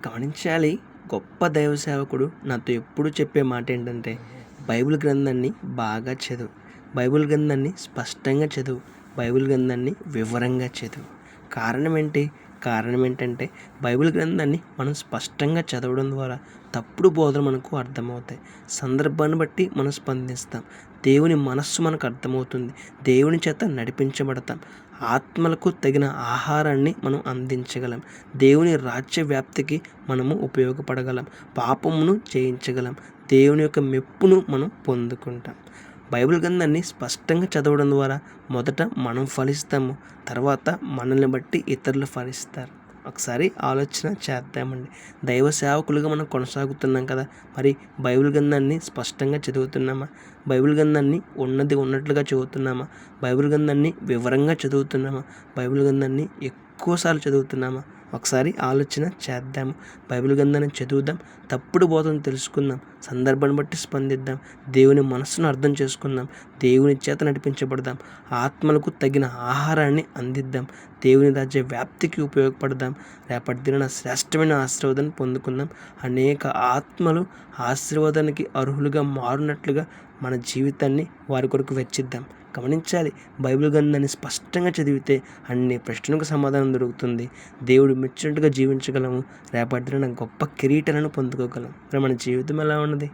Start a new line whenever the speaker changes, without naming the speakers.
గమనించాలి. గొప్ప దైవ సేవకుడు నాతో ఎప్పుడు చెప్పే మాట ఏంటంటే, బైబిల్ గ్రంథాన్ని బాగా చదువు. బైబిల్ గ్రంథాన్ని స్పష్టంగా చదువు. బైబిల్ గ్రంథాన్ని వివరంగా చదువు. కారణం ఏంటి? కారణం ఏంటంటే బైబిల్ గ్రంథాన్ని మనం స్పష్టంగా చదవడం ద్వారా తప్పుడు బోధనలు మనకు అర్థమవుతాయి. సందర్భాన్ని బట్టి మనం స్పందిస్తాం. దేవుని మనస్సు మనకు అర్థమవుతుంది. దేవుని చేత నడిపించబడతాం. ఆత్మలకు తగిన ఆహారాన్ని మనం అందించగలం. దేవుని రాజ్య వ్యాప్తికి మనము ఉపయోగపడగలం. పాపమును జయించగలం. దేవుని యొక్క మెప్పును మనం పొందుకుంటాం. బైబిల్ గ్రంథాన్ని స్పష్టంగా చదవడం ద్వారా మొదట మనం ఫలిస్తాము. తర్వాత మనల్ని బట్టి ఇతరులు ఫలిస్తారు. ఒకసారి ఆలోచన చేద్దామండి. దైవ సేవకులుగా మనం కొనసాగుతున్నాం కదా, మరి బైబిల్ గ్రంథాన్ని స్పష్టంగా చదువుతున్నామా? బైబిల్ గ్రంథాన్ని ఉన్నది ఉన్నట్లుగా చదువుతున్నామా? బైబిల్ గ్రంథాన్ని వివరంగా చదువుతున్నామా? బైబిల్ గ్రంథాన్ని ఎక్కువసార్లు చదువుతున్నామా? ఒకసారి ఆలోచన చేద్దాము. బైబిల్ గ్రంథాన్ని చదువుదాం. తప్పుడు బోధన తెలుసుకుందాం. సందర్భాన్ని బట్టి స్పందిద్దాం. దేవుని మనస్సును అర్థం చేసుకుందాం. దేవుని చేత నడిపించబడదాం. ఆత్మలకు తగిన ఆహారాన్ని అందిద్దాం. దేవుని రాజ్య వ్యాప్తికి ఉపయోగపడదాం. రేపటి దిన శ్రేష్టమైన ఆశీర్వాదాన్ని పొందుకుందాం. అనేక ఆత్మలు ఆశీర్వాదానికి అర్హులుగా మారినట్లుగా మన జీవితాన్ని వారి కొరకు వెచ్చిద్దాం. గమనించాలి, బైబిల్ గ్రంథాన్ని స్పష్టంగా చదివితే అన్ని ప్రశ్నలకు సమాధానం దొరుకుతుంది. దేవుడు మెచ్చినట్టుగా జీవించగలము. రేపటి దిన గొప్ప కిరీటాలను పొందుకోగలం. మరి మన జీవితం ఎలా ఉన్నది?